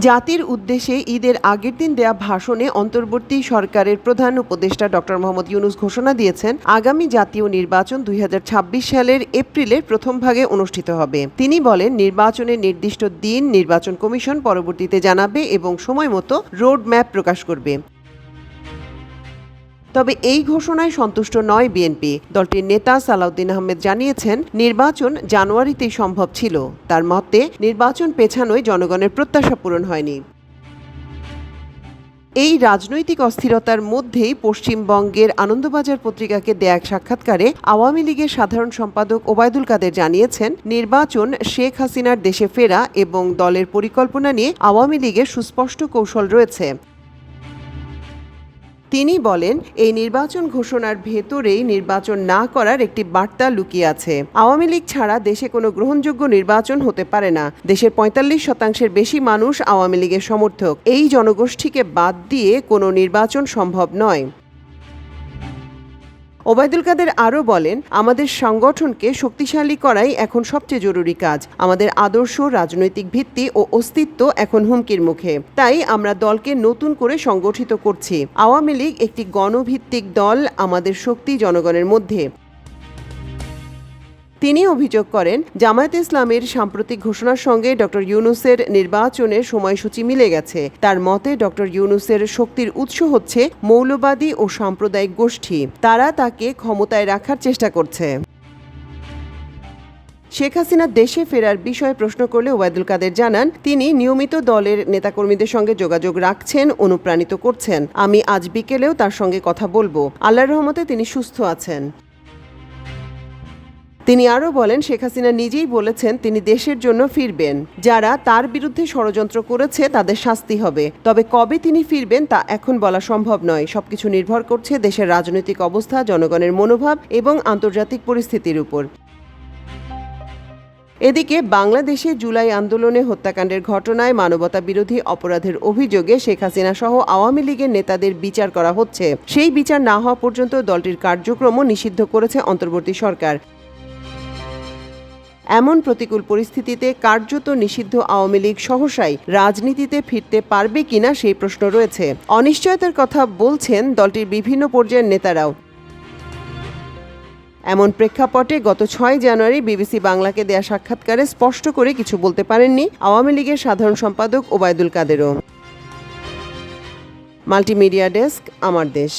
জাতির উদ্দেশ্যে ঈদের আগের দিন দেয়া ভাষণে অন্তর্বর্তী সরকারের প্রধান উপদেষ্টা ডক্টর মোহাম্মদ ইউনূস ঘোষণা দিয়েছেন, আগামী জাতীয় নির্বাচন ২০২৬ সালের এপ্রিলের প্রথম ভাগে অনুষ্ঠিত হবে। তিনি বলেন, নির্বাচনের নির্দিষ্ট দিন নির্বাচন কমিশন পরবর্তীতে জানাবে এবং সময়মতো রোড ম্যাপ প্রকাশ করবে। তবে এই ঘোষণায় সন্তুষ্ট নয় বিএনপি। দলটির নেতা সালাউদ্দিন আহমেদ জানিয়েছেন, নির্বাচন জানুয়ারিতেই সম্ভব ছিল। তার মতে, নির্বাচন পেছানোয় জনগণের প্রত্যাশা পূরণ হয়নি। এই রাজনৈতিক অস্থিরতার মধ্যেই পশ্চিমবঙ্গের আনন্দবাজার পত্রিকাকে দেয়া এক সাক্ষাৎকারে আওয়ামী লীগের সাধারণ সম্পাদক ওবায়দুল কাদের জানিয়েছেন, নির্বাচন শেখ হাসিনার দেশে ফেরা এবং দলের পরিকল্পনা নিয়ে আওয়ামী লীগের সুস্পষ্ট কৌশল রয়েছে। তিনি বলেন, এই নির্বাচন ঘোষণার ভেতরেই নির্বাচন না করার একটি বার্তা লুকিয়ে আছে। আওয়ামী লীগ ছাড়া দেশে কোনো গ্রহণযোগ্য নির্বাচন হতে পারে না। দেশের ৪৫% বেশি মানুষ আওয়ামী লীগের সমর্থক। এই জনগোষ্ঠীকে বাদ দিয়ে কোনো নির্বাচন সম্ভব নয়। ওবায়দুল কাদের আরও বলেন, আমাদের সংগঠনকে শক্তিশালী করাই এখন সবচেয়ে জরুরি কাজ। আমাদের আদর্শ, রাজনৈতিক ভিত্তি ও অস্তিত্ব এখন হুমকির মুখে। তাই আমরা দলকে নতুন করে সংগঠিত করছি। আওয়ামী লীগ একটি গণভিত্তিক দল, আমাদের শক্তি জনগণের মধ্যে। তিনি অভিযোগ করেন, জামায়াতে ইসলামের সাম্প্রতিক ঘোষণার সঙ্গে ডক্টর ইউনূসের নির্বাচনের সময়সূচি মিলে গেছে। তার মতে, ডক্টর ইউনূসের শক্তির উৎস হচ্ছে মৌলবাদী ও সাম্প্রদায়িক গোষ্ঠী। তারা তাকে ক্ষমতায় রাখার চেষ্টা করছে। শেখ হাসিনা দেশে ফেরার বিষয়ে প্রশ্ন করলে ওবায়দুল কাদের জানান, তিনি নিয়মিত দলের নেতাকর্মীদের সঙ্গে যোগাযোগ রাখছেন, অনুপ্রাণিত করছেন। আমি আজ বিকেলেও তার সঙ্গে কথা বলবো। আল্লাহর রহমতে তিনি সুস্থ আছেন। তিনি আরও বলেন, শেখ হাসিনা নিজেই বলেছেন তিনি দেশের জন্য ফিরবেন। যারা তার বিরুদ্ধে ষড়যন্ত্র করেছে তাদের শাস্তি হবে। তবে কবে তিনি ফিরবেন তা এখন বলা সম্ভব নয়। সবকিছু নির্ভর করছে দেশের রাজনৈতিক অবস্থা, জনগণের মনোভাব এবং আন্তর্জাতিক পরিস্থিতির উপর। এদিকে বাংলাদেশে জুলাই আন্দোলনে হত্যাকাণ্ডের ঘটনায় মানবতা বিরোধী অপরাধের অভিযোগে শেখ হাসিনা সহ আওয়ামী লীগের নেতাদের বিচার করা হচ্ছে। সেই বিচার না হওয়া পর্যন্ত দলটির কার্যক্রমও নিষিদ্ধ করেছে অন্তর্বর্তী সরকার। এমন প্রতিকূল পরিস্থিতিতে কার্যত নিষিদ্ধ আওয়ামী লীগ সহসাই রাজনীতিতে ফিরতে পারবে কিনা সেই প্রশ্ন রয়েছে। অনিশ্চয়তার কথা বলছেন দলটির বিভিন্ন পর্যায়ের নেতারাও। এমন প্রেক্ষাপটে গত ৬ জানুয়ারি বিবিসি বাংলাকে দেয়া সাক্ষাৎকারে স্পষ্ট করে কিছু বলতে পারেননি আওয়ামী লীগের সাধারণ সম্পাদক ওবায়দুল কাদেরও। মাল্টিমিডিয়া ডেস্ক, আমার দেশ।